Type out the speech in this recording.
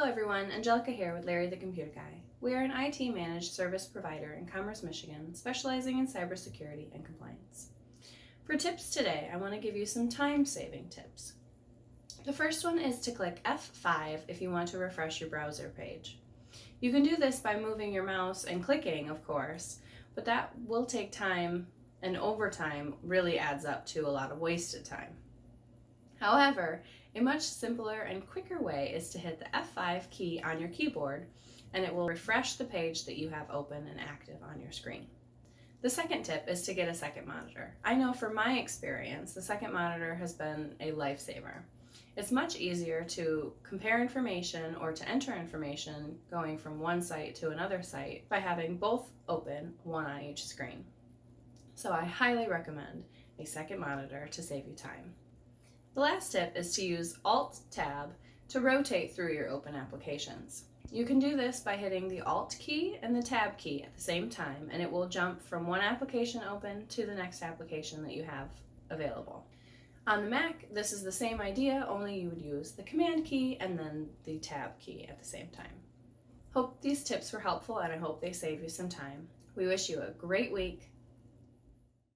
everyone, Angelica here with Larry the Computer Guy. We are an IT managed service provider in Commerce, Michigan, specializing in cybersecurity and compliance. For tips today, I want to give you some time-saving tips. The first one is to click F5 if you want to refresh your browser page. You can do this by moving your mouse and clicking, of course, but that will take time, and over time really adds up to a lot of wasted time. However, a much simpler and quicker way is to hit the F5 key on your keyboard, and it will refresh the page that you have open and active on your screen. The second tip is to get a second monitor. I know from my experience, the second monitor has been a lifesaver. It's much easier to compare information or to enter information going from one site to another site by having both open, one on each screen. So I highly recommend a second monitor to save you time. The last tip is to use Alt-Tab to rotate through your open applications. You can do this by hitting the Alt key and the Tab key at the same time, and it will jump from one application open to the next application that you have available. On the Mac, this is the same idea, only you would use the Command key and then the Tab key at the same time. Hope these tips were helpful, and I hope they save you some time. We wish you a great week.